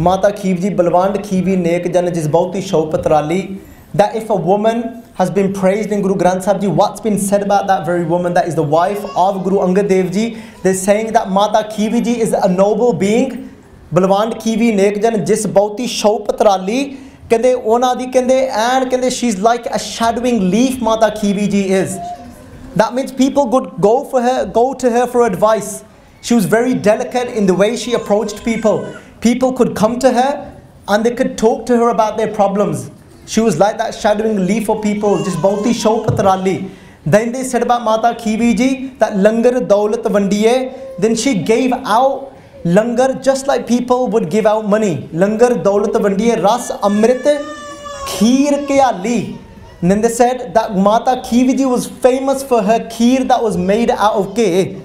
ਮਾਤਾ ਖੀਵ ਜੀ ਬਲਵੰਡ ਖੀਵੀ ਨੇਕ ਜਨ ਜਿਸ ਬਹੁਤੀ ਸ਼ੌਕ ਪਤਰਾਲੀ, that if a woman has been praised in Guru Granth Sahib Ji, what's been said about that very woman that is the wife of Guru Angad Dev Ji? They're saying that Mata Khivi ji is a noble being, Balwand Khivi ਨੇਕ ਜਨ ਜਿਸ ਬਹੁਤੀ ਸ਼ੌਕ ਪਤਰਾਲੀ, ਕਹਿੰਦੇ ਉਹਨਾਂ ਦੀ ਕਹਿੰਦੇ ਐਨ ਕਹਿੰਦੇ she's like a shadowing leaf, Mata Khivi ji is. That means people could go to her for advice. She was very delicate in the way she approached people. People could come to her and they could talk to her about their problems. She was like that shadowing leaf for people, just bahut hi shaupatrali. Then they said about Mata Khivi ji that langar daulat vandiye. Then she gave out langar just like people would give out money. Langar daulat vandiye, ras amrit Kheer Kiyali. And then they said that Mata Khiviji was famous for her kheer that was made out of ke.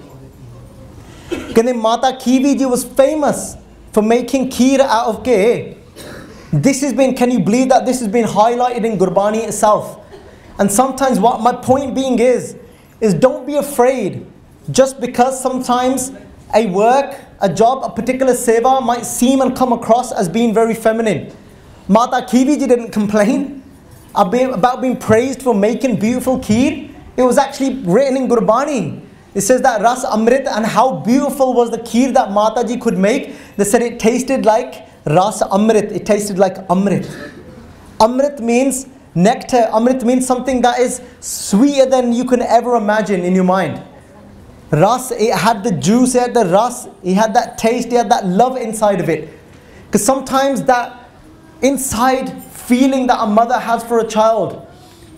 Kende Mata Khiviji was famous for making kheer out of ke. This has been, can you believe that this has been highlighted in Gurbani itself? And sometimes what my point being is don't be afraid just because sometimes a work, a job, a particular seva might seem and come across as being very feminine. Mata Khiviji didn't complain about being praised for making beautiful kheer. It was actually written in Gurbani. It says that Ras Amrit, and how beautiful was the kheer that Mataji could make. They said it tasted like Ras Amrit. It tasted like Amrit. Amrit means nectar. Amrit means something that is sweeter than you can ever imagine in your mind. Ras, it had the juice, it had the ras, it had that taste, it had that love inside of it. Because sometimes that inside feeling that a mother has for a child,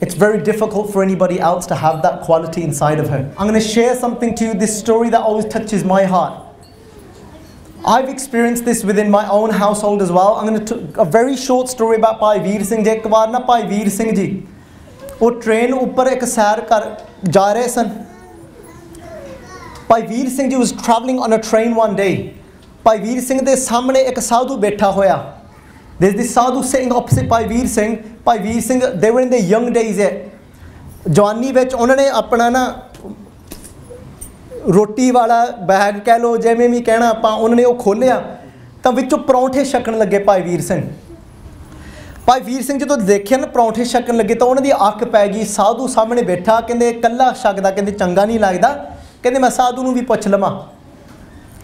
it's very difficult for anybody else to have that quality inside of her. I'm going to share something to you, this story that always touches my heart. I've experienced this within my own household as well. I'm going to a very short story about Bhai Veer Singh ji. Ek baar na Bhai Veer Singh ji, wo train upar ek sair kar ja rahe san. Bhai Veer Singh ji was travelling on a train one day. Bhai Veer Singh de samne ek sadhu betha hoya. There's this sadhu sitting opposite Bhai Veer Singh. Bhai Veer Singh, they were in their young days yet. Jawani vich unhone apna na roti wala bag keh lo jiਵੇਂ ਵੀ ਕਹਿਣਾ ਆਪਾਂ ਉਹਨਾਂ ਨੇ ਉਹ ਖੋਲਿਆ ਤਾਂ ਵਿੱਚੋਂ ਪਰੌਂਠੇ ਛਕਣ ਲੱਗੇ ਭਾਈ ਵੀਰ ਸਿੰਘ। ਭਾਈ ਵੀਰ ਸਿੰਘ ਜਦੋਂ ਦੇਖਿਆ ਨਾ ਪਰੌਂਠੇ ਛਕਣ ਲੱਗੇ ਤਾਂ ਉਹਨਾਂ ਦੀ ਅੱਖ ਪੈ ਗਈ। ਸਾਧੂ ਸਾਹਮਣੇ ਬੈਠਾ ਕਹਿੰਦੇ ਕੱਲਾ ਛਕਦਾ ਕਹਿੰਦੇ ਚੰਗਾ ਨਹੀਂ ਲੱਗਦਾ। ਕਹਿੰਦੇ ਮੈਂ ਸਾਧੂ ਨੂੰ ਵੀ ਪੁੱਛ ਲਵਾਂ।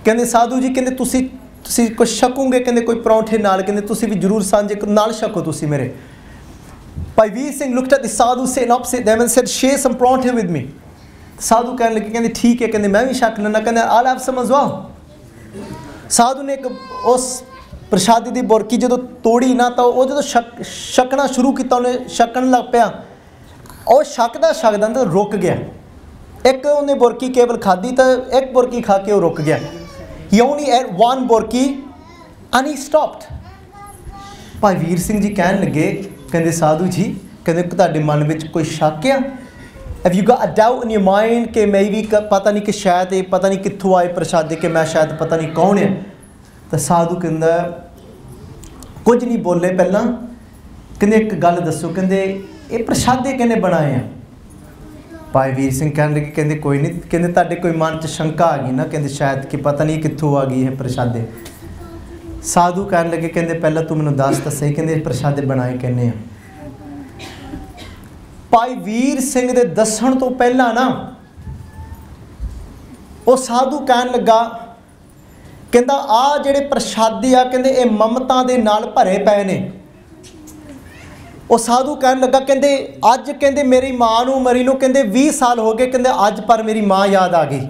ਕਹਿੰਦੇ ਸਾਧੂ ਜੀ ਕਹਿੰਦੇ ਤੁਸੀਂ ਕੁਝ ਛਕੋਗੇ ਕਹਿੰਦੇ ਕੋਈ ਪਰੌਂਠੇ ਨਾਲ ਕਹਿੰਦੇ ਤੁਸੀਂ ਵੀ ਜ਼ਰੂਰ ਸਾਂਝੇ ਨਾਲ ਛਕੋ ਤੁਸੀਂ ਮੇਰੇ। Bhai Vir Singh looked at the sadhu sitting opposite them and said, share some pronte with me. साधु कहने लगे कहते ठीक है कहते मैं भी छक लेना कहते I'll have some as well. साधु ने एक उस प्रसादी दी बुरकी जो तोड़ी ना तो वो जो छकना शुरू किया उन्हें छकन लग पाया और छकदा छकदा तो रुक गया। एक उन्हें बुरकी केवल खाधी तो एक बुरकी खा के वो रुक गया। He only ate one बुरकी and he stopped. भाई वीर सिंह जी कहने लगे कहते साधु जी कहते तुहाडे मन विच कोई शक है? Have you got a doubt in your mind कि maybe पता नहीं कि शायद ये पता नहीं कित्थों आए प्रसादे कि मैं शायद पता नहीं कौन है? तो साधु कहंदा कुछ नहीं बोले पहला कहंदे एक गल दसो कहंदे ये प्रसादे किहने बनाए हैं? भाई वीर सिंह कहने लगे कहंदे कोई नहीं कहंदे तुहाडे कोई मन च शंका आ गई ना कहंदे शायद कि पता नहीं कित्थों आ गई है प्रसादे। साधु कहने लगे कहंदे पहला तू मैनूं दस तो सही कहंदे प्रसादे बनाए किहने हैं? भाई वीर सिंह दे दसण तो पहला ना वो साधु कहन लगा कहंदा आ जेड़े प्रसादे आ कहंदे ये ममता दे नाल भरे पए ने। वो साधु कहन लगा कहंदे अज कहंदे मेरी मां नूं मरी नूं कहंदे 20 साल हो गए कहंदे अज पर मेरी मां याद आ गई।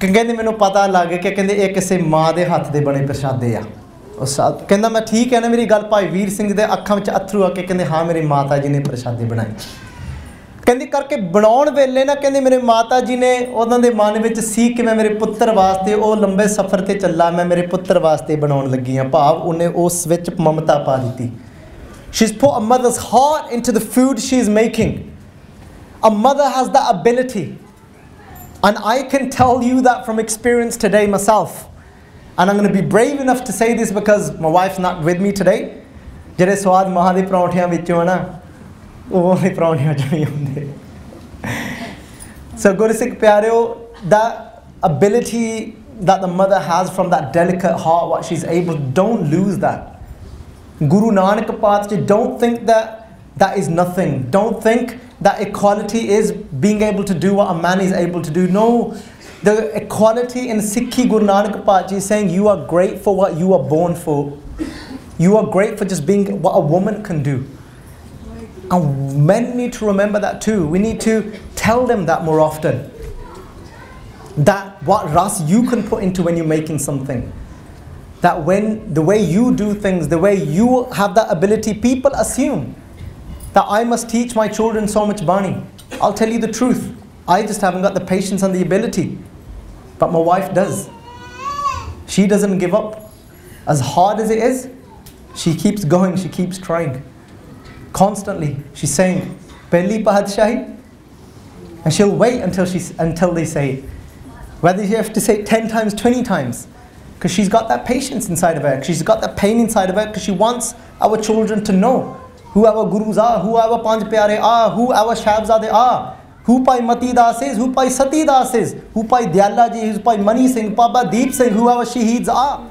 कहंदे मैनूं पता लग गया कि कहंदे ये किसी मां दे हत्थ दे बने प्रसादे आ। कहंदा मैं ठीक है ना मेरी गल। भाई वीर सिंह दे अखां विच अथरू आके कहंदे हाँ मेरी माता जी ने प्रसादे बनाए। कहंदे करके बनाउण वेले ना कहंदे मेरे माता जी ने उन्हां दे मन विच सी कि मैं मेरे पुत्तर वास्ते वो लंबे सफ़र ते चला मैं मेरे पुत्तर वास्ते बनाउण लगी हां। भाव उन्हें उस विच ममता पा दी। She's put a mother's heart into the food she's making. A mother has that ability, and I can tell you that from experience today myself. And I'm going to be brave enough to say this because my wife's not with me today. ਜਿਹੜੇ ਸਵਾਦ ਮਾਂ ਦੇ ਪਰੌਂਠਿਆਂ ਵਿੱਚੋਂ ਨਾ ਉਹ ਹੀ ਪਰੌਂਠਿਆਂ ਚ ਨਹੀਂ ਹੁੰਦੇ। So ਗੁਰਸਿੱਖ ਪਿਆਰਿਓ, that ability that the mother has from that delicate heart, what she's able, don't lose that. Guru Nanak Path, don't think that that is nothing. Don't think that equality is being able to do what a man is able to do. No. The equality in Sikhi, Guru Nanak Path is saying you are great for what you are born for. You are great for just being what a woman can do. And men need to remember that too. We need to tell them that more often. That what ras you can put into when you're making something. That when the way you do things, the way you have that ability, people assume that I must teach my children so much Bani. I'll tell you the truth. I just haven't got the patience and the ability. But my wife does. She doesn't give up. As hard as it is, she keeps going, she keeps trying. Constantly, she's saying, Pehli Padshaahi, and she'll wait until they say it. Whether you have to say it 10 times, 20 times, because she's got that patience inside of her, she's got that pain inside of her, because she wants our children to know who our gurus are, who our Panj Pyare are, who our Sahibzade are, who Pai Mati Das is, who Pai Sati Das is, who Pai Dyala Ji is, who Pai Mani Singh, Baba Deep Singh, who our Shaheeds are.